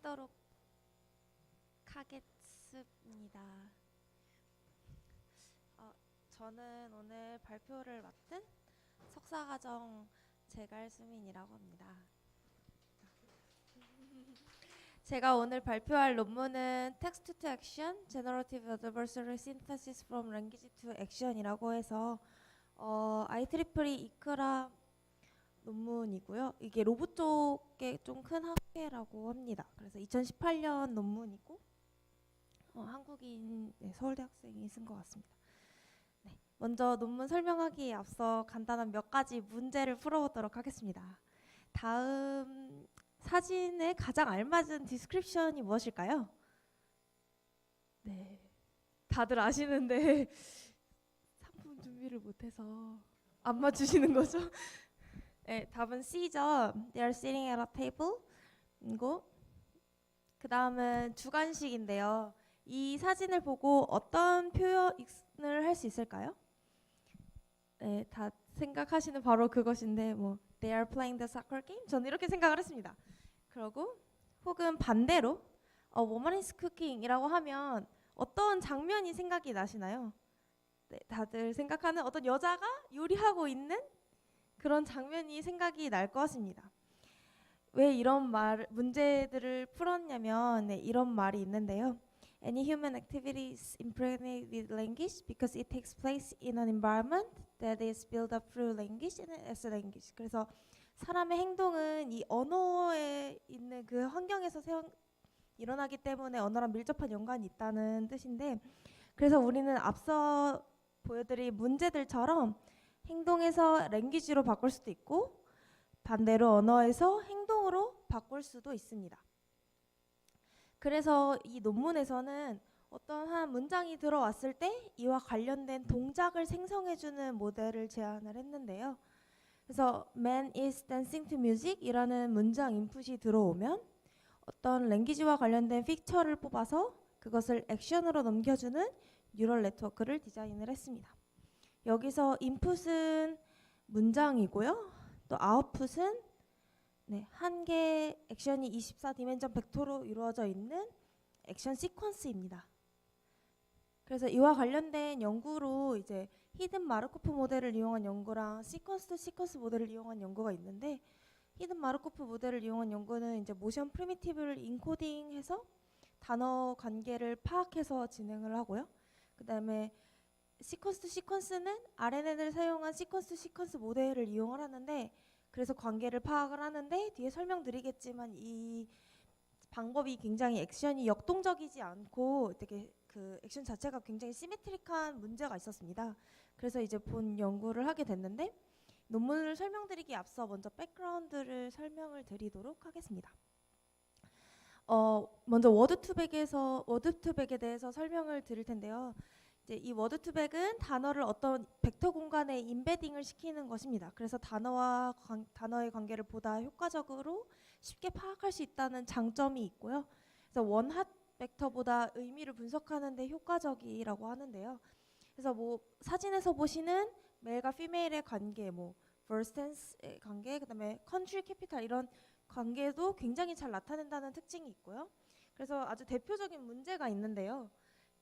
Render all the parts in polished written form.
하도록 하겠습니다. 저는 오늘 발표를 맡은 석사과정 제갈수민이라고 합니다. 제가 오늘 발표할 논문은 Text to Action, Generative Adversarial Synthesis from Language to Action이라고 해서 IEEE 이크라 논문이고요. 이게 로봇 쪽에 좀 큰 학회라고 합니다. 그래서 2018년 논문이고 한국인 서울대 학생이 쓴 것 같습니다. 네, 먼저 논문 설명하기에 앞서 간단한 몇 가지 문제를 풀어보도록 하겠습니다. 다음 사진에 가장 알맞은 디스크립션이 무엇일까요? 네, 다들 아시는데 상품 준비를 못해서 안 맞추시는 거죠? 네, 답은 C죠. They are sitting at a table. 이거. 그 다음은 주관식인데요. 이 사진을 보고 어떤 표현을 할 수 있을까요? 네, 다 생각하시는 바로 그것인데 They are playing the soccer game? 저는 이렇게 생각을 했습니다. 그리고 혹은 반대로 A woman is cooking이라고 하면 어떤 장면이 생각이 나시나요? 네, 다들 생각하는 어떤 여자가 요리하고 있는 그런 장면이 생각이 날 것입니다. 왜 이런 문제들을 풀었냐면 이런 말이 있는데요. Any human activity is impregnated with language because it takes place in an environment that is built up through language and as a language. 그래서 사람의 행동은 이 언어에 있는 그 환경에서 일어나기 때문에 언어랑 밀접한 연관이 있다는 뜻인데, 그래서 우리는 앞서 보여드린 문제들처럼 행동에서 랭귀지로 바꿀 수도 있고 반대로 언어에서 행동으로 바꿀 수도 있습니다. 그래서 이 논문에서는 어떤 한 문장이 들어왔을 때 이와 관련된 동작을 생성해주는 모델을 제안을 했는데요. 그래서 Man is dancing to music 이라는 문장 인풋이 들어오면 어떤 랭귀지와 관련된 픽처를 뽑아서 그것을 액션으로 넘겨주는 뉴럴 네트워크를 디자인을 했습니다. 여기서 인풋은 문장이고요. 또 아웃풋은 한 개의 액션이 24디멘전 벡터로 이루어져 있는 액션 시퀀스입니다. 그래서 이와 관련된 연구로 이제 히든 마르코프 모델을 이용한 연구랑 시퀀스 투 시퀀스 모델을 이용한 연구가 있는데, 히든 마르코프 모델을 이용한 연구는 이제 모션 프리미티브를 인코딩해서 단어 관계를 파악해서 진행을 하고요. 그다음에 시퀀스 투 시퀀스는 RNN을 사용한 시퀀스 투 시퀀스 모델을 이용을 하는데, 그래서 관계를 파악을 하는데 뒤에 설명드리겠지만 이 방법이 굉장히 액션이 역동적이지 않고 되게 그 액션 자체가 굉장히 시메트릭한 문제가 있었습니다. 그래서 이제 본 연구를 하게 됐는데, 논문을 설명드리기 앞서 먼저 백그라운드를 설명을 드리도록 하겠습니다. 먼저 워드2백에 대해서 설명을 드릴 텐데요. 이제 이 워드2백은 단어를 어떤 벡터 공간에 인베딩을 시키는 것입니다. 그래서 단어의 관계를 보다 효과적으로 쉽게 파악할 수 있다는 장점이 있고요. 그래서 원핫 벡터보다 의미를 분석하는 데 효과적이라고 하는데요. 그래서 사진에서 보시는 메일과 피메일의 관계, first tense의 관계, 그다음에 country capital 이런 관계도 굉장히 잘 나타낸다는 특징이 있고요. 그래서 아주 대표적인 문제가 있는데요.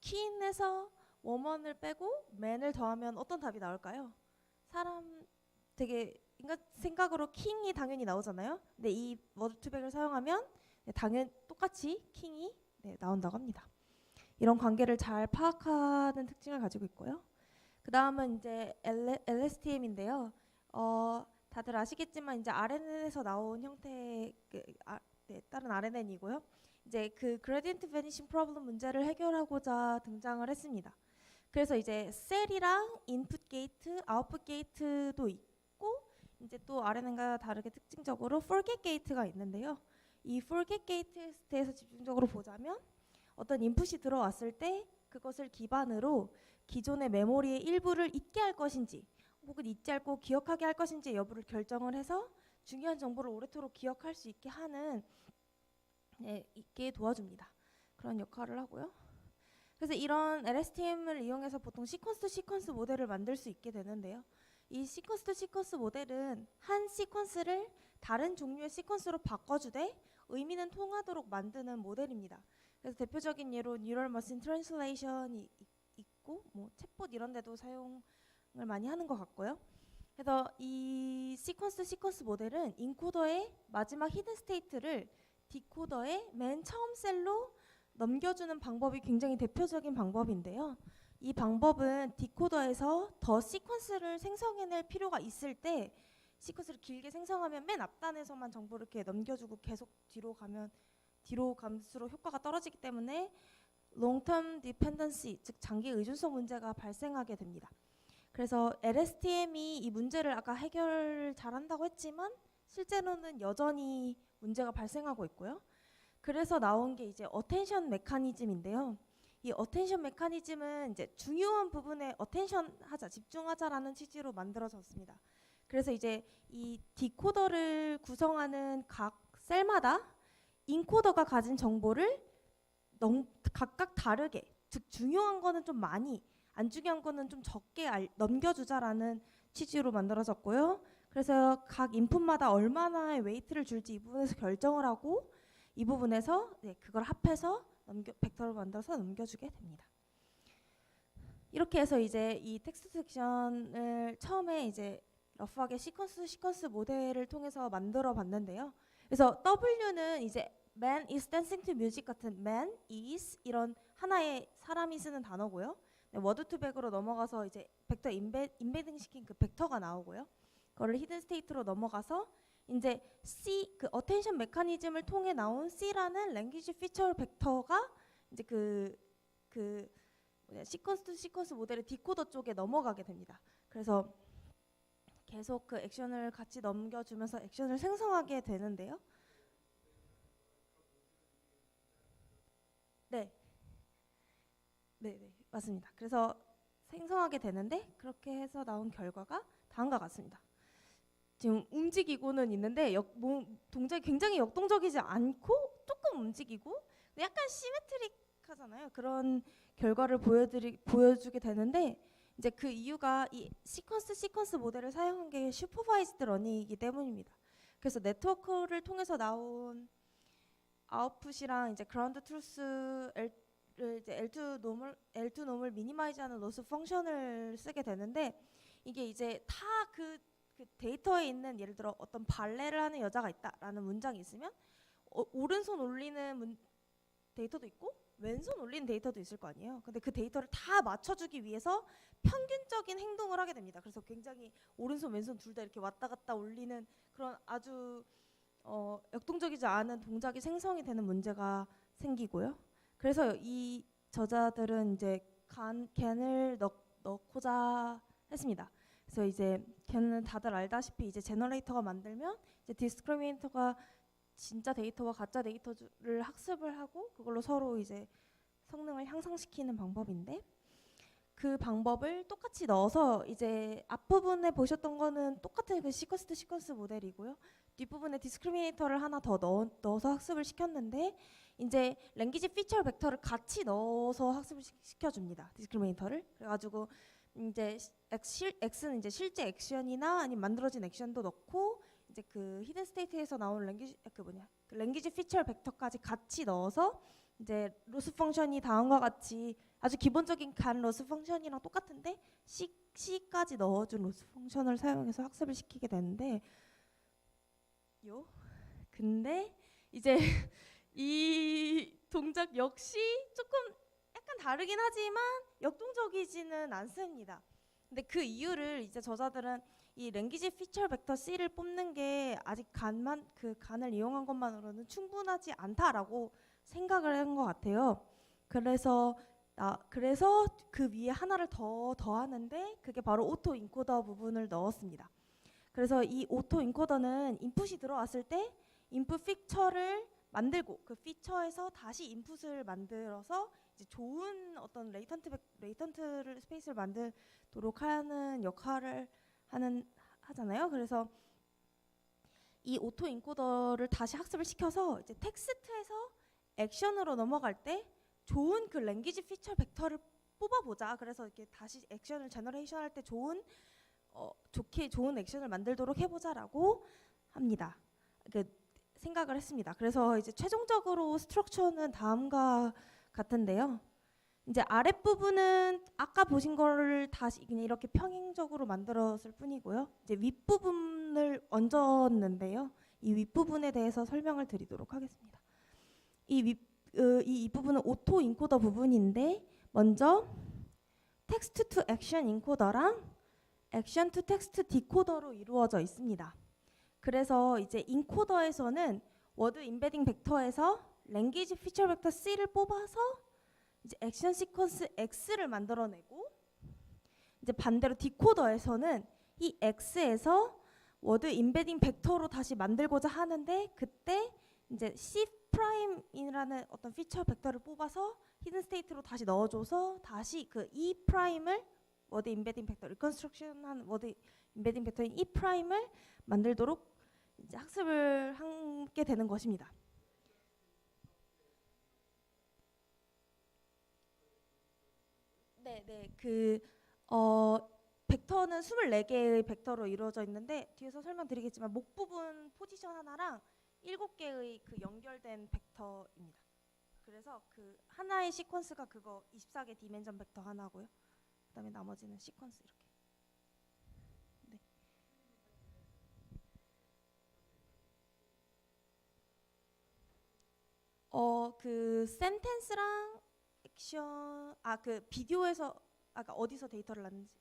키인에서 woman을 빼고 man을 더하면 어떤 답이 나올까요? 인간 생각으로 king이 당연히 나오잖아요. 근데 이 워드2백을 사용하면 당연히 똑같이 king이 나온다고 합니다. 이런 관계를 잘 파악하는 특징을 가지고 있고요. 그 다음은 이제 LSTM인데요. 다들 아시겠지만 이제 RNN에서 나온 형태의 다른 RNN이고요. 이제 그 Gradient Vanishing Problem 문제를 해결하고자 등장을 했습니다. 그래서 이제 셀이랑 인풋 게이트, 아웃풋 게이트도 있고, 이제 또 RNN과 다르게 특징적으로 forget 게이트가 있는데요. 이 forget 게이트에 대해서 집중적으로 보자면 어떤 인풋이 들어왔을 때 그것을 기반으로 기존의 메모리의 일부를 잊게 할 것인지 혹은 잊지 않고 기억하게 할 것인지 여부를 결정을 해서 중요한 정보를 오래도록 기억할 수 있게 있게 도와줍니다. 그런 역할을 하고요. 그래서 이런 LSTM을 이용해서 보통 시퀀스 투 시퀀스 모델을 만들 수 있게 되는데요. 이 시퀀스 투 시퀀스 모델은 한 시퀀스를 다른 종류의 시퀀스로 바꿔주되 의미는 통하도록 만드는 모델입니다. 그래서 대표적인 예로 뉴럴 머신 트랜슬레이션이 있고 뭐 챗봇 이런 데도 사용을 많이 하는 것 같고요. 그래서 이 시퀀스 모델은 인코더의 마지막 히든 스테이트를 디코더의 맨 처음 셀로 넘겨주는 방법이 굉장히 대표적인 방법인데요. 이 방법은 디코더에서 더 시퀀스를 생성해낼 필요가 있을 때 시퀀스를 길게 생성하면 맨 앞단에서만 정보를 이렇게 넘겨주고 계속 뒤로 갈수록 효과가 떨어지기 때문에 long-term dependency, 즉 장기 의존성 문제가 발생하게 됩니다. 그래서 LSTM이 이 문제를 아까 해결 잘한다고 했지만 실제로는 여전히 문제가 발생하고 있고요. 그래서 나온 게 이제 어텐션 메커니즘인데요. 이 어텐션 메커니즘은 이제 중요한 부분에 어텐션 하자, 집중하자라는 취지로 만들어졌습니다. 그래서 이제 이 디코더를 구성하는 각 셀마다 인코더가 가진 정보를 각각 다르게, 즉 중요한 거는 좀 많이, 안 중요한 거는 좀 적게 넘겨주자라는 취지로 만들어졌고요. 그래서 각 인풋마다 얼마나 웨이트를 줄지 이 부분에서 결정을 하고 이 부분에서 그걸 합해서 벡터를 만들어서 넘겨주게 됩니다. 이렇게 해서 이제 이 텍스트 섹션을 처음에 이제 러프하게 시퀀스 모델을 통해서 만들어 봤는데요. 그래서 W는 이제 man is dancing to music 같은 man, is 이런 하나의 사람이 쓰는 단어고요. 워드 투 백으로 넘어가서 이제 벡터 인베딩 시킨 그 벡터가 나오고요. 그거를 히든 스테이트로 넘어가서 이제 C 그 어텐션 메커니즘을 통해 나온 C라는 랭귀지 피처 벡터가 이제 시퀀스 모델의 디코더 쪽에 넘어가게 됩니다. 그래서 계속 그 액션을 같이 넘겨주면서 액션을 생성하게 되는데요. 네, 맞습니다. 그래서 생성하게 되는데 그렇게 해서 나온 결과가 다음과 같습니다. 지금 움직이고는 있는데 동작이 굉장히 역동적이지 않고 조금 움직이고 약간 시메트릭하잖아요. 그런 결과를 보여주게 되는데 이제 그 이유가 이 시퀀스 모델을 사용한 게 슈퍼바이즈드 러닝이기 때문입니다. 그래서 네트워크를 통해서 나온 아웃풋이랑 이제 그라운드 트루스를 이제 L2 놈을 미니마이즈하는 로스 펑션을 쓰게 되는데 이게 이제 다 그 데이터에 있는 예를 들어 어떤 발레를 하는 여자가 있다라는 문장이 있으면 오른손 올리는 데이터도 있고 왼손 올리는 데이터도 있을 거 아니에요. 근데 그 데이터를 다 맞춰주기 위해서 평균적인 행동을 하게 됩니다. 그래서 굉장히 오른손 왼손 둘 다 이렇게 왔다 갔다 올리는 그런 아주 역동적이지 않은 동작이 생성이 되는 문제가 생기고요. 그래서 이 저자들은 이제 겐을 넣고자 했습니다. 그래서 이제 겐은 다들 알다시피 이제 제너레이터가 만들면 이제 디스크리미네이터가 진짜 데이터와 가짜 데이터를 학습을 하고 그걸로 서로 이제 성능을 향상시키는 방법인데 그 방법을 똑같이 넣어서 이제 앞부분에 보셨던 거는 똑같은 그 시퀀스 모델이고요. 뒷부분에 디스크리미네이터를 하나 더 넣어서 학습을 시켰는데 이제 랭귀지 피처 벡터를 같이 넣어서 학습을 시켜줍니다. 디스크리미네이터를. 그래가지고 이제 X는 이제 실제 액션이나 아니면 만들어진 액션도 넣고 이제 그 히든 스테이트에서 나온 랭귀지 피처 벡터까지 같이 넣어서 이제 로스 펑션이 다음과 같이 아주 기본적인 간 로스 펑션이랑 똑같은데 C까지 넣어준 로스 펑션을 사용해서 학습을 시키게 되는데 근데 이제 이 동작 역시 조금 약간 다르긴 하지만 역동적이지는 않습니다. 근데 그 이유를 이제 저자들은 이 랭귀지 피처 벡터 C를 뽑는 게 아직 간을 이용한 것만으로는 충분하지 않다라고 생각을 한 것 같아요. 그래서 그 위에 하나를 더하는데 그게 바로 오토 인코더 부분을 넣었습니다. 그래서 이 오토 인코더는 인풋이 들어왔을 때 인풋 피처를 만들고 그 피처에서 다시 인풋을 만들어서 이제 좋은 어떤 레이턴트 스페이스를 만들도록 하는 역할을 하잖아요. 그래서 이 오토 인코더를 다시 학습을 시켜서 이제 텍스트에서 액션으로 넘어갈 때 좋은 그 랭귀지 피처 벡터를 뽑아보자. 그래서 이렇게 다시 액션을 제너레이션 할 때 좋게 좋은 액션을 만들도록 해보자라고 합니다. 생각을 했습니다. 그래서 이제 최종적으로 스트럭처는 다음과 같은데요. 이제 아랫부분은 아까 보신 거를 다시 그냥 이렇게 평행적으로 만들었을 뿐이고요. 이제 윗부분을 얹었는데요. 이 윗부분에 대해서 설명을 드리도록 하겠습니다. 이 부분은 오토 인코더 부분인데 먼저 텍스트 투 액션 인코더랑 액션 투 텍스트 디코더로 이루어져 있습니다. 그래서 이제 인코더에서는 워드 임베딩 벡터에서 랭귀지 피처 벡터 C를 뽑아서 이제 액션 시퀀스 X를 만들어내고, 이제 반대로 디코더에서는 이 X에서 워드 임베딩 벡터로 다시 만들고자 하는데, 그때 이제 C 프라임이라는 어떤 피처 벡터를 뽑아서 히든 스테이트로 다시 넣어줘서 다시 그 E 프라임을 워드 임베딩 벡터 리컨스트럭션한 워드 임베딩 벡터인 E 프라임을 만들도록 이제 학습을 하게 되는 것입니다. 네, 벡터는 24개의 벡터로 이루어져 있는데 뒤에서 설명드리겠지만 목 부분 포지션 하나랑 7개의 그 연결된 벡터입니다. 그래서 그 하나의 시퀀스가 그거 24개 디멘전 벡터 하나고요. 그다음에 나머지는 시퀀스 이렇게. 네. 그 센텐스랑 액션, 그 비디오에서 아까 어디서 데이터를 났는지.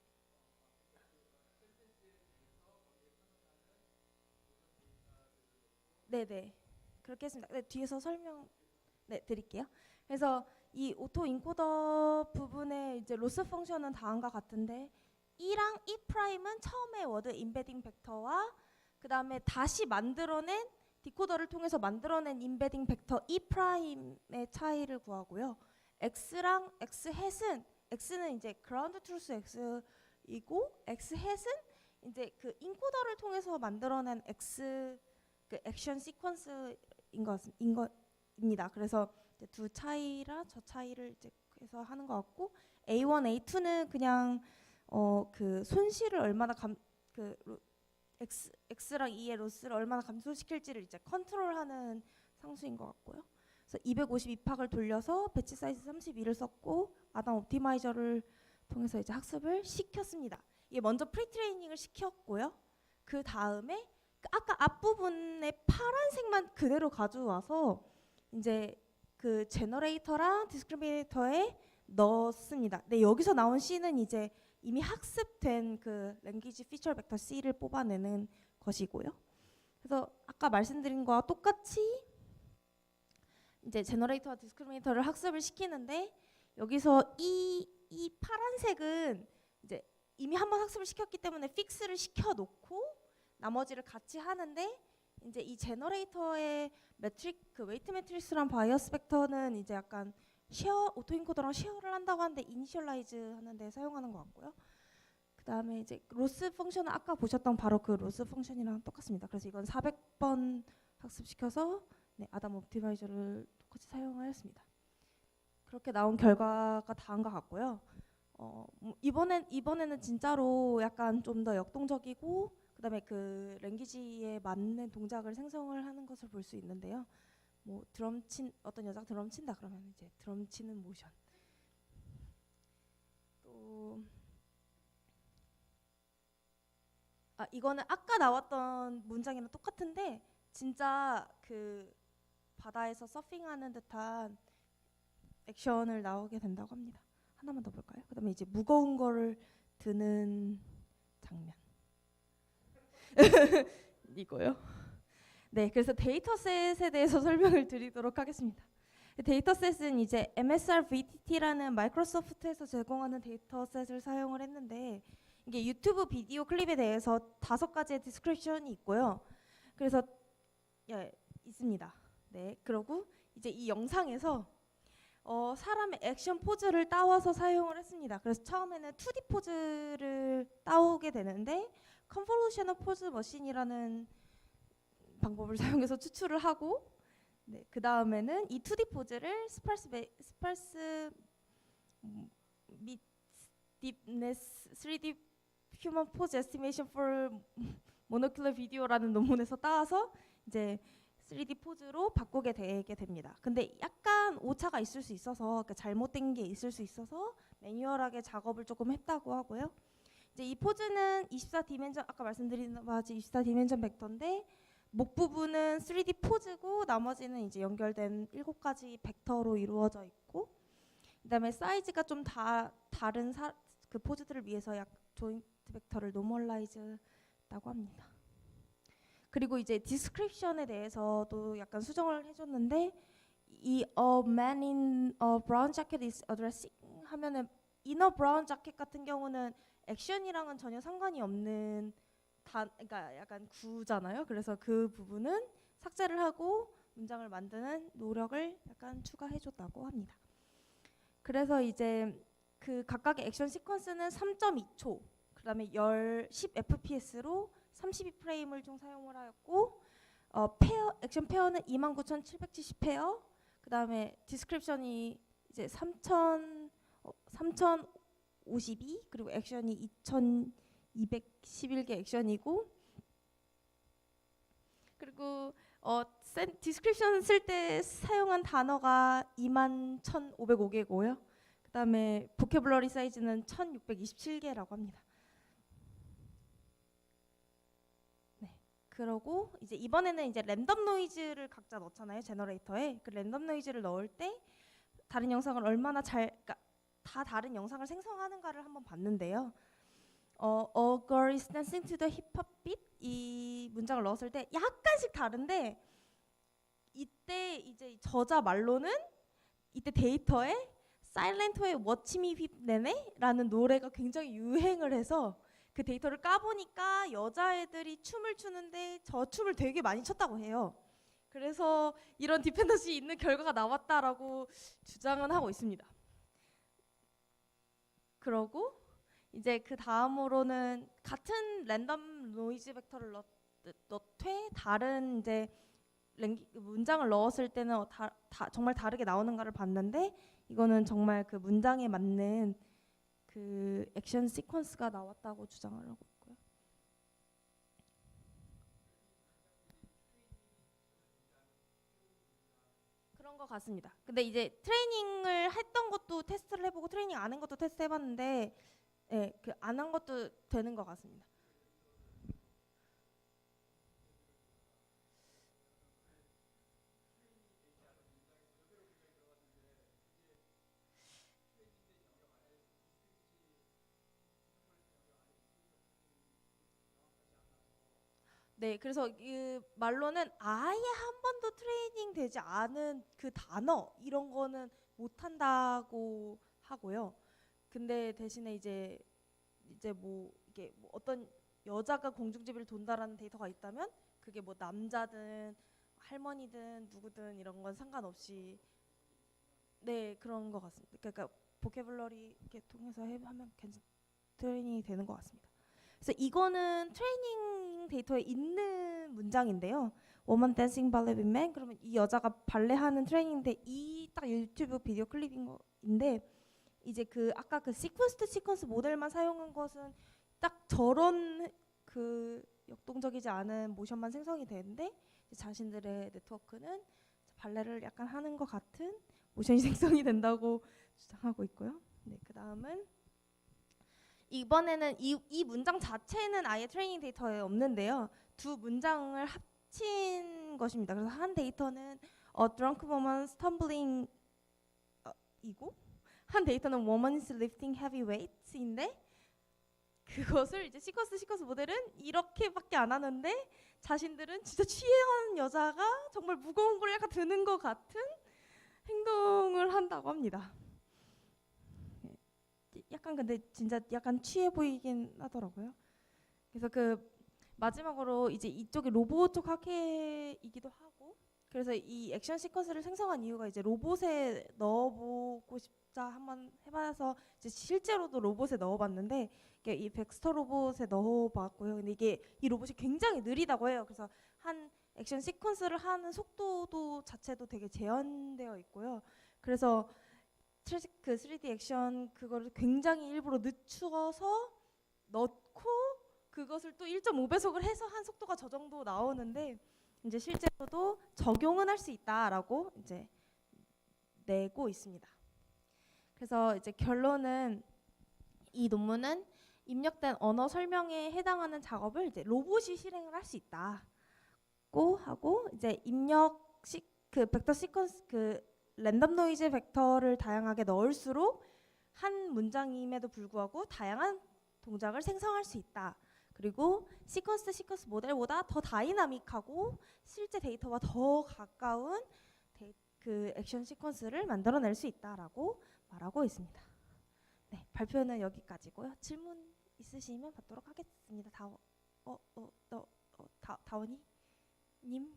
네네, 그렇게 했습니다. 네, 뒤에서 설명 드릴게요. 그래서 이 오토 인코더 부분에 이제 로스 펑션은 다음과 같은데 E랑 E 프라임은 처음에 워드 임베딩 벡터와 그 다음에 다시 만들어낸 디코더를 통해서 만들어낸 임베딩 벡터 E 프라임의 차이를 구하고요. X랑 X 햇은 X는 이제 그라운드 트루스 X이고 X 햇은 이제 그 인코더를 통해서 만들어낸 X 그 액션 시퀀스인 것입니다. 그래서 이제 두 차이라 저 차이를 이제 해서 하는 것 같고, A1, A2는 그냥 그 손실을 얼마나 그 X랑 E의 로스를 얼마나 감소시킬지를 이제 컨트롤하는 상수인 것 같고요. 그래서 252팍을 돌려서 배치 사이즈 32를 썼고 아담 옵티마이저를 통해서 이제 학습을 시켰습니다. 이게 먼저 프리트레이닝을 시켰고요. 그 다음에 아까 앞부분에 파란색만 그대로 가져와서 이제 그 제너레이터랑 디스크리미네이터에 넣었습니다. 네, 여기서 나온 C는 이제 이미 학습된 그 랭귀지 피처 벡터 C를 뽑아내는 것이고요. 그래서 아까 말씀드린 거와 똑같이 이제 제너레이터와 디스크리미네이터를 학습을 시키는데, 여기서 이 파란색은 이제 이미 한번 학습을 시켰기 때문에 픽스를 시켜놓고 나머지를 같이 하는데, 이제 이 제너레이터의 그 웨이트 매트릭스랑 바이어스 벡터는 이제 약간 오토인코더랑 쉐어를 한다고 하는데 이니셜라이즈 하는데 사용하는 것 같고요. 그 다음에 이제 로스 펑션은 아까 보셨던 바로 그 로스 펑션이랑 똑같습니다. 그래서 이건 400번 학습시켜서 아담 옵티마이저를 똑같이 사용하였습니다. 그렇게 나온 결과가 다음과 같고요. 이번에는 진짜로 약간 좀 더 역동적이고 그다음에 그 랭귀지에 맞는 동작을 생성을 하는 것을 볼 수 있는데요. 뭐 어떤 여자가 드럼 친다 그러면 이제 드럼 치는 모션. 또 이거는 아까 나왔던 문장이랑 똑같은데 진짜 그 바다에서 서핑하는 듯한 액션을 나오게 된다고 합니다. 하나만 더 볼까요? 그다음에 이제 무거운 거를 드는 장면. 이거요. 네, 그래서 데이터셋에 대해서 설명을 드리도록 하겠습니다. 데이터셋은 이제 MSR VTT라는 마이크로소프트에서 제공하는 데이터셋을 사용을 했는데, 이게 유튜브 비디오 클립에 대해서 5가지의 디스크립션이 있고요. 그래서 있습니다. 네, 그리고 이제 이 영상에서 사람의 액션 포즈를 따와서 사용을 했습니다. 그래서 처음에는 2D 포즈를 따오게 되는데 컨볼루셔널 포즈 머신이라는 방법을 사용해서 추출을 하고, 그 다음에는 이 2D 포즈를 스팔스 및 딥네스 3D 휴먼 포즈 에스티메이션 for 모노큘러 비디오라는 논문에서 따와서 이제 3D 포즈로 바꾸게 되게 됩니다. 근데 약간 오차가 있을 수 있어서 그러니까 잘못된 게 있을 수 있어서 매뉴얼하게 작업을 조금 했다고 하고요. 이제 이 포즈는 24디멘전 아까 말씀드린 바지 24디멘전 벡터인데 목 부분은 3D 포즈고 나머지는 이제 연결된 7가지 벡터로 이루어져 있고 그다음에 사이즈가 좀 다른 그 포즈들을 위해서 약 조인트 벡터를 노멀라이즈 했다고 합니다. 그리고 이제 디스크립션에 대해서도 약간 수정을 해줬는데 이 A man in a brown jacket is addressing 하면은 in a brown jacket 같은 경우는 액션이랑은 전혀 상관이 없는 그러니까 약간 구잖아요. 그래서 그 부분은 삭제를 하고 문장을 만드는 노력을 약간 추가해줬다고 합니다. 그래서 이제 그 각각의 액션 시퀀스는 3.2초, 그다음에 10fps로 32프레임을 총 사용을 하였고 페어 액션 페어는 29,770 페어, 그다음에 디스크립션이 이제 3,052 그리고 액션이 2,211개 액션이고 그리고 디스크립션 쓸 때 사용한 단어가 21,505개고요. 그다음에 보캐블러리 사이즈는 1,627개라고 합니다. 네. 그러고 이제 이번에는 이제 랜덤 노이즈를 각자 넣잖아요. 제너레이터에. 그 랜덤 노이즈를 넣을 때 다른 영상을 얼마나 그러니까 다 다른 영상을 생성하는가를 한번 봤는데요. A girl is dancing to the hip hop beat 이 문장을 넣었을 때 약간씩 다른데 이때 이제 저자 말로는 이때 데이터에 사일렌트의 Watch Me Whip 네네라는 노래가 굉장히 유행을 해서 그 데이터를 까보니까 여자애들이 춤을 추는데 저 춤을 되게 많이 췄다고 해요. 그래서 이런 디펜던시 있는 결과가 나왔다라고 주장은 하고 있습니다. 그러고 이제 그 다음으로는 같은 랜덤 노이즈 벡터를 넣되 다른 이제 문장을 넣었을 때는 정말 다르게 나오는가를 봤는데 이거는 정말 그 문장에 맞는 그 액션 시퀀스가 나왔다고 주장을 하고 있고요. 그런 것 같습니다. 근데 이제 트레이닝을 했던 것도 테스트를 해보고 트레이닝 안 한 것도 테스트 해봤는데 네, 그 안 한 것도 되는 것 같습니다. 네, 그래서 그 말로는 아예 한 번도 트레이닝 되지 않은 그 단어 이런 거는 못 한다고 하고요. 근데 대신에 이제 뭐 이게 뭐 어떤 여자가 공중제비를 돈다라는 데이터가 있다면 그게 뭐 남자든 할머니든 누구든 이런 건 상관없이 네 그런 것 같습니다. 그러니까 보캐블러리 이렇게 통해서 하면 트레이닝이 되는 것 같습니다. 그래서 이거는 트레이닝 데이터에 있는 문장인데요. Woman dancing ballet with men. 그러면 이 여자가 발레하는 트레이닝인데 이 딱 유튜브 비디오 클립인 거인데 이제 그 아까 그 시퀀스 투 시퀀스 모델만 사용한 것은 딱 저런 그 역동적이지 않은 모션만 생성이 되는데 자신들의 네트워크는 발레를 약간 하는 것 같은 모션이 생성이 된다고 주장하고 있고요. 네, 그 다음은 이번에는 이 문장 자체는 아예 트레이닝 데이터에 없는데요. 두 문장을 합친 것입니다. 그래서 한 데이터는 drunk woman stumbling 이고 한 데이터는 woman is lifting heavy weights인데 그것을 이제 시퀀스 모델은 이렇게밖에 안 하는데 자신들은 진짜 취한 여자가 정말 무거운 걸 약간 드는 것 같은 행동을 한다고 합니다. 약간 근데 진짜 약간 취해 보이긴 하더라고요. 그래서 그 마지막으로 이제 이쪽이 로봇 쪽 하계이기도 하고 그래서 이 액션 시퀀스를 생성한 이유가 이제 로봇에 넣어보고 싶자 한번 해봐서 이제 실제로도 로봇에 넣어봤는데 이 백스터 로봇에 넣어봤고요. 근데 이게 이 로봇이 굉장히 느리다고 해요. 그래서 한 액션 시퀀스를 하는 속도도 자체도 되게 제한되어 있고요. 그래서 그 3D 액션 그거를 굉장히 일부러 늦추어서 넣고 그것을 또 1.5배속을 해서 한 속도가 저 정도 나오는데 이제 실제로도 적용은 할 수 있다라고 이제 내고 있습니다. 그래서 이제 결론은 이 논문은 입력된 언어 설명에 해당하는 작업을 이제 로봇이 실행을 할 수 있다고 하고, 이제 그 벡터 시퀀스 그 랜덤 노이즈 벡터를 다양하게 넣을수록 한 문장임에도 불구하고 다양한 동작을 생성할 수 있다. 그리고 시퀀스 모델보다 더 다이나믹하고 실제 데이터와 더 가까운 그 액션 시퀀스를 만들어낼 수 있다라고 말하고 있습니다. 네, 발표는 여기까지고요. 질문 있으시면 받도록 하겠습니다. 다원이 님.